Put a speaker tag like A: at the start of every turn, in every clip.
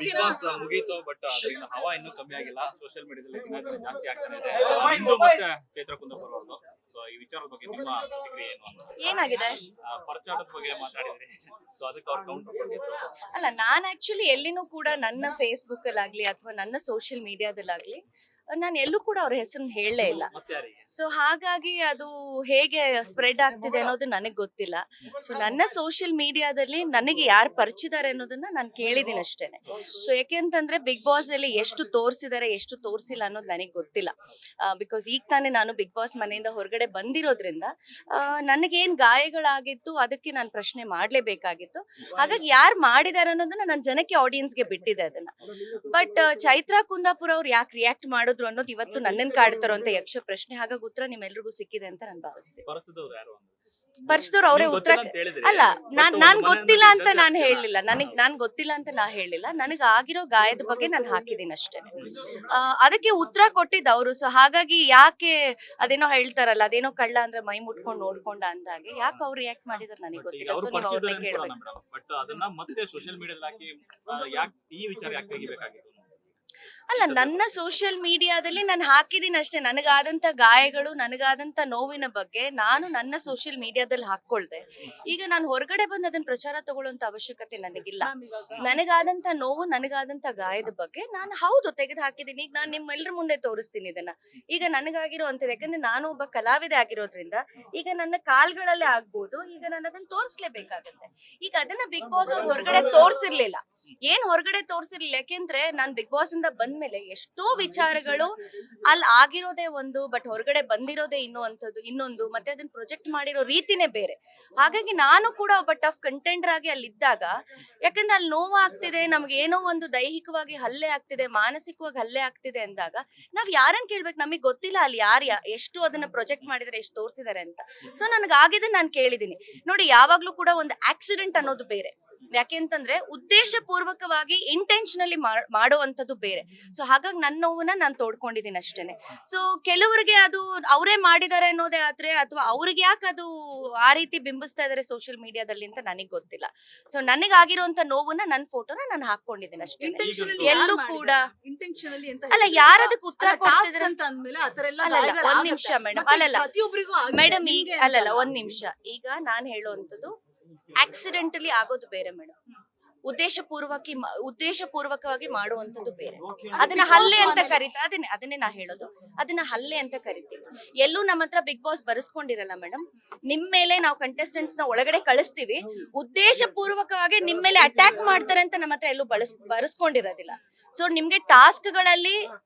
A: Big boss ಮುಗೀತು but ಅದರಿಂದ ಹವಾ ಇನ್ನೂ ಕಮ್ಮಿ ಆಗಿಲ್ಲ. ಸೋಷಿಯಲ್ ಮೀಡಿಯಾದಲ್ಲಿ ದಿನ ದಿನ ಜಾಸ್ತಿ ಆಗ್ತಾನೆ ಇದೆ. ಇಂದು ಮತ್ತೆ ಚೈತ್ರ ಕುಂದಾಪುರ ಅವ್ರದ್ದು. ಸೊ ಈ ವಿಚಾರದ ಬಗ್ಗೆ ನಿಮ್ಮ ಪ್ರತಿಕ್ರಿಯೆ ಏನು ಅಂತ?
B: ಏನಾಗಿದೆ?
A: ಪರಚಾಟದ ಬಗ್ಗೆ ಮಾತಾಡಿದ್ರಿ. ಸೊ ಅದಕ್ಕೆ ಅವ್ರು ಕೌಂಟರ್ ಕೊಟ್ಟಿದ್ರು.
B: ಅಲ್ಲ, ನಾನ್ ಆಕ್ಚುಲಿ ಎಲ್ಲಿನೂ ಕೂಡ ನನ್ನ ಫೇಸ್ಬುಕ್ ಅಲ್ಲಾಗ್ಲಿ ಅಥವಾ ನನ್ನ ಸೋಷಿಯಲ್ ಮೀಡಿಯಾದಲ್ಲಾಗ್ಲಿ ನಾನು ಎಲ್ಲೂ ಕೂಡ ಅವ್ರ ಹೆಸರನ್ನ ಹೇಳಲೇ ಇಲ್ಲ.
A: ಮತ್ತೆ ಯಾರಿಗೆ?
B: ಸೊ ಹಾಗಾಗಿ ಅದು ಹೇಗೆ ಸ್ಪ್ರೆಡ್ ಆಗ್ತಿದೆ ಅನ್ನೋದು ನನಗೆ ಗೊತ್ತಿಲ್ಲ. ಸೊ ನನ್ನ ಸೋಷಿಯಲ್ ಮೀಡಿಯಾದಲ್ಲಿ ನನಗೆ ಯಾರು ಪರಿಚಿದ್ದಾರೆ ಅನ್ನೋದನ್ನ ನಾನು ಕೇಳಿದ್ದೀನಿ ಅಷ್ಟೇನೆ. ಸೊ ಯಾಕೆಂತಂದ್ರೆ ಬಿಗ್ ಬಾಸ್ ಅಲ್ಲಿ ಎಷ್ಟು ತೋರಿಸಿದ್ದಾರೆ ಎಷ್ಟು ತೋರಿಸಿಲ್ಲ ಅನ್ನೋದು ನನಗೆ ಗೊತ್ತಿಲ್ಲ. ಬಿಕಾಸ್ ಈಗ ತಾನೇ ನಾನು ಬಿಗ್ ಬಾಸ್ ಮನೆಯಿಂದ ಹೊರಗಡೆ ಬಂದಿರೋದ್ರಿಂದ ನನಗೇನ್ ಗಾಯಗಳಾಗಿತ್ತು ಅದಕ್ಕೆ ನಾನು ಪ್ರಶ್ನೆ ಮಾಡ್ಲೇಬೇಕಾಗಿತ್ತು. ಹಾಗಾಗಿ ಯಾರು ಮಾಡಿದ್ದಾರೆ ಅನ್ನೋದನ್ನ ನನ್ನ ಜನಕ್ಕೆ ಆಡಿಯನ್ಸ್ಗೆ ಬಿಟ್ಟಿದೆ ಅದನ್ನ. ಬಟ್ ಚೈತ್ರಾ ಕುಂದಾಪುರ ಅವ್ರು ಯಾಕೆ ರಿಯಾಕ್ಟ್ ಮಾಡೋದು ಅನ್ನೋದು ಇವತ್ತು ನನ್ನನ್ನು ಕಾಡ್ತಾರೋ ಅಂತ ಯಕ್ಷ ಪ್ರಶ್ನೆ. ಹಾಗಾಗಿ ಉತ್ತರ ನಿಮ್ಮೆಲ್ರಿಗೂ ಸಿಕ್ಕಿದೆ ಅಂತ ನಾನು ಭಾವಿಸ್ತೀನಿ. ಪರಿಚಿತವ್ರು ಅವರೇ ಉತ್ತರ ಅಲ್ಲ, ನಾನ್ ಗೊತ್ತಿಲ್ಲ ಅಂತ ನಾನು ಹೇಳಲಿಲ್ಲ. ನಾನ್ ಗೊತ್ತಿಲ್ಲ ಅಂತ ನಾ ಹೇಳಿಲ್ಲ. ನನಗೆ ಆಗಿರೋ ಗಾಯದ ಬಗ್ಗೆ ನಾನು ಹಾಕಿದ್ದೀನಿ ಅಷ್ಟೇ. ಅದಕ್ಕೆ ಉತ್ತರ ಕೊಟ್ಟಿದ್ದು ಅವರು. ಸೊ ಹಾಗಾಗಿ ಯಾಕೆ ಅದೇನೋ ಹೇಳ್ತಾರಲ್ಲ, ಅದೇನೋ ಕಳ್ಳ ಅಂದ್ರೆ ಮೈ ಮುಟ್ಕೊಂಡು ನೋಡ್ಕೊಂಡ ಅಂದಾಗೆ ಯಾಕೆ ಅವ್ರು ರಿಯಾಕ್ಟ್ ಮಾಡಿದ್ರೆ ನನಗೆ ಗೊತ್ತಿಲ್ಲ. ಸೊ ನೀವು ಅವ್ರನ್ನ ಕೇಳ್ಬೇಕು. ಅಲ್ಲ, ನನ್ನ ಸೋಷಿಯಲ್ ಮೀಡಿಯಾದಲ್ಲಿ ನಾನು ಹಾಕಿದ್ದೀನಿ ಅಷ್ಟೇ. ನನಗಾದಂತ ಗಾಯಗಳು ನನಗಾದಂತ ನೋವಿನ ಬಗ್ಗೆ ನಾನು ನನ್ನ ಸೋಷಿಯಲ್ ಮೀಡಿಯಾದಲ್ಲಿ ಹಾಕೊಳ್ದೆ. ಈಗ ನಾನು ಹೊರಗಡೆ ಬಂದು ಅದನ್ನ ಪ್ರಚಾರ ತಗೊಳ್ಳುವಂತ ಅವಶ್ಯಕತೆ ನನಗಿಲ್ಲ. ನನಗಾದಂತ ನೋವು ನನಗಾದಂತ ಗಾಯದ ಬಗ್ಗೆ ನಾನು ಹೌದು ತೆಗೆದು ಹಾಕಿದ್ದೀನಿ. ಈಗ ನಾನು ನಿಮ್ಮೆಲ್ಲರ ಮುಂದೆ ತೋರಿಸ್ತೀನಿ ಇದನ್ನ. ಈಗ ನನಗಾಗಿರೋ ಅಂತದ್ದು, ಯಾಕಂದ್ರೆ ನಾನು ಒಬ್ಬ ಕಲಾವಿದೆ ಆಗಿರೋದ್ರಿಂದ ಈಗ ನನ್ನ ಕಾಲ್ಗಳಲ್ಲೇ ಆಗ್ಬೋದು. ಈಗ ನಾನು ಅದನ್ನ ತೋರಿಸ್ಲೇಬೇಕಾಗತ್ತೆ. ಈಗ ಅದನ್ನ ಬಿಗ್ ಬಾಸ್ ಅವ್ರು ಹೊರಗಡೆ ತೋರ್ಸಿರ್ಲಿಲ್ಲ. ಏನ್ ಹೊರಗಡೆ ತೋರ್ಸಿರ್ಲಿಲ್ಲ, ಯಾಕೆಂದ್ರೆ ನಾನ್ ಬಿಗ್ ಬಾಸ್ ಇಂದ ಬಂದ್ಮೇಲೆ ಎಷ್ಟೋ ವಿಚಾರಗಳು ಅಲ್ಲಿ ಆಗಿರೋದೇ ಒಂದು, ಬಟ್ ಹೊರಗಡೆ ಬಂದಿರೋದೇ ಇನ್ನೊಂದು, ಮತ್ತೆ ಅದನ್ನ ಪ್ರೊಜೆಕ್ಟ್ ಮಾಡಿರೋ ರೀತಿನೇ ಬೇರೆ. ಹಾಗಾಗಿ ನಾನು ಕೂಡ ಒಬ್ಬ ಟಫ್ ಕಂಟೆಂಡರ್ ಆಗಿ ಅಲ್ಲಿದ್ದಾಗ, ಯಾಕಂದ್ರೆ ಅಲ್ಲಿ ನೋವು ಆಗ್ತಿದೆ, ನಮ್ಗೆ ಏನೋ ಒಂದು ದೈಹಿಕವಾಗಿ ಹಲ್ಲೆ ಆಗ್ತಿದೆ, ಮಾನಸಿಕವಾಗಿ ಹಲ್ಲೆ ಆಗ್ತಿದೆ ಅಂದಾಗ ನಾವ್ ಯಾರನ್ನ ಕೇಳ್ಬೇಕು? ನಮಗ್ ಗೊತ್ತಿಲ್ಲ ಅಲ್ಲಿ ಎಷ್ಟು ಅದನ್ನ ಪ್ರೊಜೆಕ್ಟ್ ಮಾಡಿದ್ರೆ ಎಷ್ಟು ತೋರಿಸಿದಾರೆ ಅಂತ. ಸೊ ನನಗಾಗಿದೆ, ನಾನು ಕೇಳಿದೀನಿ. ನೋಡಿ, ಯಾವಾಗ್ಲೂ ಕೂಡ ಒಂದು ಆಕ್ಸಿಡೆಂಟ್ ಅನ್ನೋದು ಬೇರೆ. ಯಾಕೆಂತಂದ್ರೆ ಉದ್ದೇಶ ಪೂರ್ವಕವಾಗಿ ಇಂಟೆನ್ಷನಲಿ ಮಾಡುವಂತದ್ದು ಬೇರೆ. ಸೊ ಹಾಗಾಗಿ ನನ್ನ ನೋವನ್ನ ನಾನು ತೋಡ್ಕೊಂಡಿದ್ದೀನಿ ಅಷ್ಟೇನೆ. ಸೊ ಕೆಲವರಿಗೆ ಅದು ಅವರೇ ಮಾಡಿದ್ದಾರೆ ಅನ್ನೋದೇ ಆದ್ರೆ, ಅಥವಾ ಅವ್ರಿಗೆ ಯಾಕೆ ಅದು ಆ ರೀತಿ ಬಿಂಬಿಸ್ತಾ ಇದಾರೆ ಸೋಷಿಯಲ್ ಮೀಡಿಯಾದಲ್ಲಿ ಅಂತ ನನಗೆ ಗೊತ್ತಿಲ್ಲ. ಸೊ ನನಗಾಗಿರುವಂತ ನೋವನ್ನ ನನ್ನ ಫೋಟೋನ ನಾನು ಹಾಕೊಂಡಿದ್ದೀನಿ ಅಷ್ಟೇ. ಎಲ್ಲೂ ಕೂಡ ಅಲ್ಲ, ಯಾರದಕ್ಕೆ ಉತ್ತರ ಕೊಡ್ತಿದ್ರೆ ಅಂತ ಅಂದ್ಮೇಲೆ ಒಂದ್ ನಿಮಿಷ ಮೇಡಮ್, ಮೇಡಮ್ ಈಗ ಅಲ್ಲಲ್ಲ ಒಂದ್ ನಿಮಿಷ. ಈಗ ನಾನ್ ಹೇಳುವಂತದ್ದು ಆಕ್ಸಿಡೆಂಟಲಿ ಆಗೋದು ಬೇರೆ ಮೇಡಮ್, ಉದ್ದೇಶಪೂರ್ವಕವಾಗಿ ಮಾಡುವಂತದ್ದು ಬೇರೆ. ಅದನ್ನ ಹಲ್ಲೆ ಅಂತ ಅದನ್ನೇ ನಾ ಹೇಳೋದು, ಅದನ್ನ ಹಲ್ಲೆ ಅಂತ ಕರಿತೀವಿ. ಎಲ್ಲೂ ನಮ್ಮ ಹತ್ರ ಬಿಗ್ ಬಾಸ್ ಬರೆಸ್ಕೊಂಡಿರಲ್ಲ ಮೇಡಮ್. ನಿಮ್ ಮೇಲೆ ನಾವು ಕಂಟೆಸ್ಟೆಂಟ್ಸ್ ನ ಒಳಗಡೆ ಕಳಿಸ್ತೀವಿ, ಉದ್ದೇಶಪೂರ್ವಕವಾಗಿ ನಿಮ್ ಮೇಲೆ ಅಟ್ಯಾಕ್ ಮಾಡ್ತಾರೆ ಅಂತ ನಮ್ಮ ಹತ್ರ ಎಲ್ಲೂ ಬರೆಸ್ಕೊಂಡಿರೋದಿಲ್ಲ. ಸೊ ನಿಮ್ಗೆ ಟಾಸ್ಕ್ ಗಳಲ್ಲಿ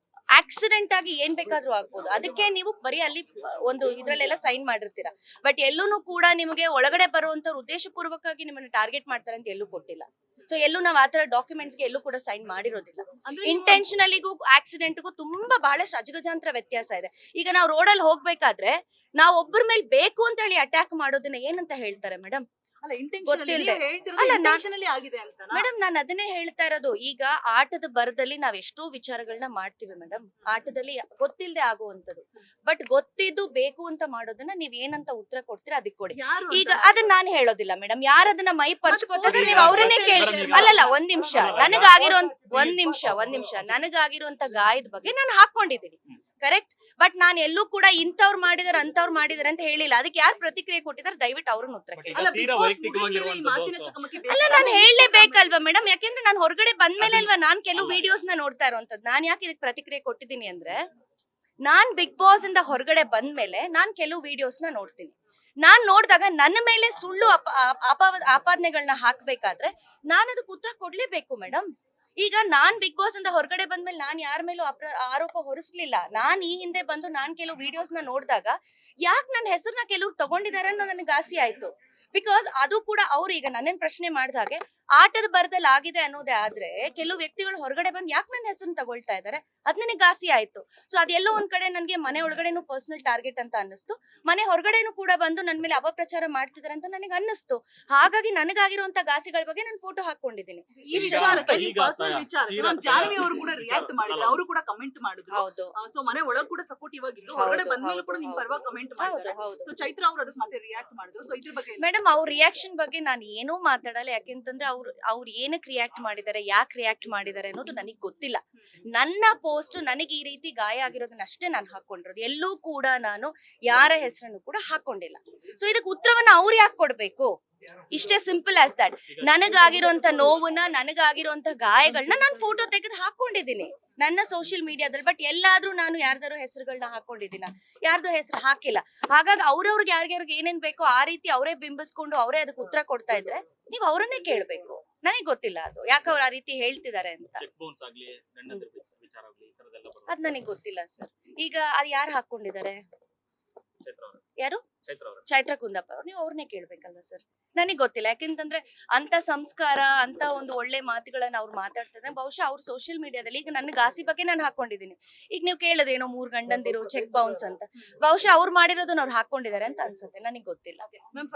B: ಆಕ್ಸಿಡೆಂಟ್ ಆಗಿ ಏನ್ ಬೇಕಾದ್ರೂ ಆಗ್ಬೋದು. ಅದಕ್ಕೆ ನೀವು ಬರೀ ಅಲ್ಲಿ ಒಂದು ಇದ್ರಲ್ಲೆಲ್ಲ ಸೈನ್ ಮಾಡಿರ್ತೀರಾ, ಬಟ್ ಎಲ್ಲೂ ಕೂಡ ನಿಮಗೆ ಒಳಗಡೆ ಬರುವಂತವ್ರು ಉದ್ದೇಶಪೂರ್ವಕವಾಗಿ ನಿಮ್ಮನ್ನ ಟಾರ್ಗೆಟ್ ಮಾಡ್ತಾರೆ ಅಂತ ಎಲ್ಲೂ ಕೊಟ್ಟಿಲ್ಲ. ಸೊ ಎಲ್ಲೂ ನಾವ್ ಆತರ ಡಾಕ್ಯುಮೆಂಟ್ಸ್ಗೆ ಎಲ್ಲೂ ಕೂಡ ಸೈನ್ ಮಾಡಿರೋದಿಲ್ಲ. ಇಂಟೆನ್ಷನಲಿಗೂ ಆಕ್ಸಿಡೆಂಟ್ಗೂ ತುಂಬಾ ಬಹಳಷ್ಟು ಅಜಗಜಾಂತರ ವ್ಯತ್ಯಾಸ ಇದೆ. ಈಗ ನಾವು ರೋಡಲ್ಲಿ ಹೋಗ್ಬೇಕಾದ್ರೆ ನಾವು ಒಬ್ಬರ ಮೇಲೆ ಬೇಕು ಅಂತ ಹೇಳಿ ಅಟ್ಯಾಕ್ ಮಾಡೋದನ್ನ ಏನಂತ ಹೇಳ್ತಾರೆ ಮೇಡಮ್? ಮೇಡಮ್, ನಾನು ಅದನ್ನೇ ಹೇಳ್ತಾ ಇರೋದು. ಈಗ ಆಟದ ಬರದಲ್ಲಿ ನಾವ್ ಎಷ್ಟೋ ವಿಚಾರಗಳನ್ನ ಮಾಡ್ತೀವಿ ಮೇಡಮ್, ಆಟದಲ್ಲಿ ಗೊತ್ತಿಲ್ಲದೆ ಆಗುವಂತದ್ದು. ಬಟ್ ಗೊತ್ತಿದ್ದು ಬೇಕು ಅಂತ ಮಾಡೋದನ್ನ ನೀವ್ ಏನಂತ ಉತ್ತರ ಕೊಡ್ತೀರಾ ಅದಕ್ಕೆ ಕೊಡಿ. ಈಗ ಅದನ್ನ ನಾನು ಹೇಳೋದಿಲ್ಲ ಮೇಡಮ್. ಯಾರದನ್ನ ಮೈ ಪರ್ಚ್ಕೋತಾರೆ ನೀವು ಅವರನ್ನೇ ಕೇಳಿ. ಅಲ್ಲಲ್ಲ, ಒಂದ್ ನಿಮಿಷ. ನನಗಾಗಿರುವಂತ ಗಾಯದ ಬಗ್ಗೆ ನಾನು ಹಾಕೊಂಡಿದ್ದೀನಿ, ಕರೆಕ್ಟ್. ಬಟ್ ನಾನು ಎಲ್ಲೂ ಕೂಡ ಇಂಥವ್ರು ಮಾಡಿದಾರೆ ಅಂತವ್ರು ಮಾಡಿದಾರೆ ಅಂತ ಹೇಳಿಲ್ಲ. ಅದಕ್ಕೆ ಯಾರು ಪ್ರತಿಕ್ರಿಯೆ ಕೊಟ್ಟಿದ್ದಾರೆ ದಯವಿಟ್ಟು ಅವ್ರನ್ನ ಉತ್ತರ ಕೇಳಿ. ಅಲ್ಲ, ನಾನು ಹೇಳಲೇಬೇಕಲ್ವಾ ಮೇಡಮ್? ಯಾಕೆಂದ್ರೆ ನಾನು ಹೊರಗಡೆ ಬಂದ್ಮೇಲೆ ಅಲ್ವಾ ನಾನ್ ಕೆಲವು ವಿಡಿಯೋಸ್ ನ ನೋಡ್ತಾ ಇರೋಂಥದ್ದು. ನಾನ್ ಯಾಕೆ ಇದಕ್ಕೆ ಪ್ರತಿಕ್ರಿಯೆ ಕೊಟ್ಟಿದ್ದೀನಿ ಅಂದ್ರೆ, ನಾನ್ ಬಿಗ್ ಬಾಸ್ ಇಂದ ಹೊರಗಡೆ ಬಂದ್ಮೇಲೆ ನಾನ್ ಕೆಲವು ವಿಡಿಯೋಸ್ ನ ನೋಡ್ತೀನಿ. ನಾನ್ ನೋಡಿದಾಗ ನನ್ನ ಮೇಲೆ ಸುಳ್ಳು ಆಪಾದನೆಗಳನ್ನ ಹಾಕ್ಬೇಕಾದ್ರೆ ನಾನು ಅದಕ್ಕೆ ಉತ್ತರ ಕೊಡ್ಲೇಬೇಕು ಮೇಡಮ್. ಈಗ ನಾನ್ ಬಿಗ್ ಬಾಸ್ ಇಂದ ಹೊರಗಡೆ ಬಂದ್ಮೇಲೆ ನಾನ್ ಯಾರ ಮೇಲೂ ಆರೋಪ ಹೊರಿಸ್ಲಿಲ್ಲ. ನಾನ್ ಈ ಹಿಂದೆ ಬಂದು ನಾನ್ ಕೆಲವು ವಿಡಿಯೋಸ್ ನ ನೋಡಿದಾಗ ಯಾಕೆ ನನ್ನ ಹೆಸರನ್ನ ಕೆಲವ್ರು ತಗೊಂಡಿದ್ದಾರೆ ಅನ್ನೋ ನನಗೆ ಆಸೆ ಆಯ್ತು. ಬಿಕಾಸ್ ಅದು ಕೂಡ ಅವ್ರು ಈಗ ನನ್ನನ್ ಪ್ರಶ್ನೆ ಮಾಡಿದಾಗೆ ಆಟದ ಬರದಲ್ಲಿ ಆಗಿದೆ ಅನ್ನೋದೇ ಆದ್ರೆ, ಕೆಲವು ವ್ಯಕ್ತಿಗಳು ಹೊರಗಡೆ ಬಂದು ಯಾಕೆ ನನ್ನ ಹೆಸರನ್ನ ತಗೊಳ್ತಾ ಇದಾರೆ ಅದ್ ನನಗೆ ಆಸೆ ಆಯ್ತು. ಸೊ ಅದೆಲ್ಲೋ ಒಂದ್ ಕಡೆ ನನ್ಗೆ ಮನೆ ಒಳಗಡೆನು ಪರ್ಸನಲ್ ಟಾರ್ಗೆಟ್ ಅಂತ ಅನ್ನಿಸ್ತು, ಮನೆ ಹೊರಗಡೆನು ಕೂಡ ಬಂದು ನನ್ ಮೇಲೆ ಅಪಪ್ರಚಾರ ಮಾಡ್ತಿದಾರೆ ಅಂತ ನನಗೆ ಅನ್ನಿಸ್ತು. ಹಾಗಾಗಿ ನನಗಾಗಿರುವಂತ ಗಾಸಿಗಳ ಬಗ್ಗೆ ನಾನು ಫೋಟೋ ಹಾಕೊಂಡಿದ್ದೀನಿ. ಹೌದು,
C: ಸೊ ಮನೆ ಒಳಗ್ ಕೂಡ ಸಪೋರ್ಟಿವ್ ಆಗಿದ್ರು, ಹೊರಗಡೆ ಬಂದ್ಮೇಲೆ ಕೂಡ ನಿಮ್ ಪರವಾಗಿ ಕಮೆಂಟ್ ಮಾಡಿದ್ರು. ಸೊ ಚೈತ್ರ ಅವರು ಅದಕ್ಕೆ ಮತ್ತೆ ರಿಯಾಕ್ಟ್ ಮಾಡಿದ್ರು. ಸೊ ಇದ್ರ ಬಗ್ಗೆ
B: ಮೇಡಮ್, ಅವ್ರ ರಿಯಾಕ್ಷನ್ ಬಗ್ಗೆ ನಾನು ಏನೂ ಮಾತಾಡಲ್ಲ. ಯಾಕೆಂತಂದ್ರೆ ಅವ್ರು ಏನಕ್ಕೆ ರಿಯಾಕ್ಟ್ ಮಾಡಿದ್ದಾರೆ, ಯಾಕೆ ರಿಯಾಕ್ಟ್ ಮಾಡಿದ್ದಾರೆ ಅನ್ನೋದು ನನಗೆ ಗೊತ್ತಿಲ್ಲ. ನನ್ನ ಪೋಸ್ಟ್ ನನಗೆ ಈ ರೀತಿ ಗಾಯ ಆಗಿರೋದನ್ನ ಅಷ್ಟೇ ನಾನು ಹಾಕೊಂಡಿರೋದು. ಎಲ್ಲೂ ಕೂಡ ನಾನು ಯಾರ ಹೆಸರನ್ನು ಕೂಡ ಹಾಕೊಂಡಿಲ್ಲ. ಸೊ ಇದಕ್ಕೆ ಉತ್ತರವನ್ನ ಅವ್ರು ಯಾಕೆ ಕೊಡ್ಬೇಕು? ಇಷ್ಟೇ ಸಿಂಪಲ್ ಆಸ್ ದಟ್. ನನಗಾಗಿರುವಂತ ನೋವನ್ನ, ನನಗಾಗಿರುವಂತ ಗಾಯಗಳನ್ನ ನಾನು ಫೋಟೋ ತೆಗೆದು ಹಾಕೊಂಡಿದ್ದೀನಿ ನನ್ನ ಸೋಷಿಯಲ್ ಮೀಡಿಯಾದಲ್ಲಿ. ಬಟ್ ಎಲ್ಲಾದ್ರೂ ನಾನು ಯಾರ್ದಾರು ಹೆಸರುಗಳನ್ನ ಹಾಕೊಂಡಿದ್ದೀನ? ಯಾರ್ದು ಹೆಸರು ಹಾಕಿಲ್ಲ. ಹಾಗಾಗಿ ಅವ್ರವ್ರಿಗೆ ಯಾರ್ಯಾರಿಗೆ ಏನೇನ್ ಬೇಕೋ ಆ ರೀತಿ ಅವರೇ ಬಿಂಬಿಸ್ಕೊಂಡು ಅವರೇ ಅದಕ್ಕೆ ಉತ್ತರ ಕೊಡ್ತಾ ಇದ್ರೆ ನೀವು ಅವರನ್ನೇ ಕೇಳ್ಬೇಕು. ನನಗೆ ಗೊತ್ತಿಲ್ಲ ಅದು ಯಾಕೆ ಅವ್ರು ಆ ರೀತಿ ಹೇಳ್ತಿದ್ದಾರೆ ಅಂತ.
A: ಚೆಕ್ ಬೌನ್ಸ್ ಆಗ್ಲಿ, ದಂಡದ ವಿಚಾರ ಆಗ್ಲಿ, ಈ ತರದೆಲ್ಲ ಬರುತ್ತೆ.
B: ಅದ್ ನನಗೆ ಗೊತ್ತಿಲ್ಲ ಸರ್. ಈಗ ಅದು ಯಾರು ಹಾಕೊಂಡಿದ್ದಾರೆ?
A: ಚೈತ್ರ ಅವ್ರೆ.
B: ಯಾರು?
A: ಚೈತ್ರ ಅವ್ರೆ.
B: ಚೈತ್ರ ಕುಂದಪ್ಪ ಅವ್ರು. ನೀವು ಅವ್ರನ್ನೇ ಕೇಳ್ಬೇಕಲ್ವಾ ಸರ್? ನನಗೆ ಗೊತ್ತಿಲ್ಲ. ಯಾಕೆಂತಂದ್ರೆ ಅಂತ ಸಂಸ್ಕಾರ, ಅಂತ ಒಂದು ಒಳ್ಳೆ ಮಾತುಗಳನ್ನ ಅವ್ರು ಮಾತಾಡ್ತಾರೆ. ಬಹುಶಃ ಅವ್ರು ಸೋಷಿಯಲ್ ಮೀಡಿಯಾದಲ್ಲಿ ಈಗ ನನ್ನ ಗಾಸಿ ಬಗ್ಗೆ ನಾನು ಹಾಕೊಂಡಿದ್ದೀನಿ. ಈಗ ನೀವು ಕೇಳೋದೇನೋ 3 ಗಂಡಂದಿರು ಚೆಕ್ ಬೌನ್ಸ್ ಅಂತ, ಬಹುಶಃ ಅವ್ರು ಮಾಡಿರೋದನ್ನ ಅವ್ರು ಹಾಕೊಂಡಿದ್ದಾರೆ ಅಂತ ಅನ್ಸುತ್ತೆ. ನನಗೆ ಗೊತ್ತಿಲ್ಲ.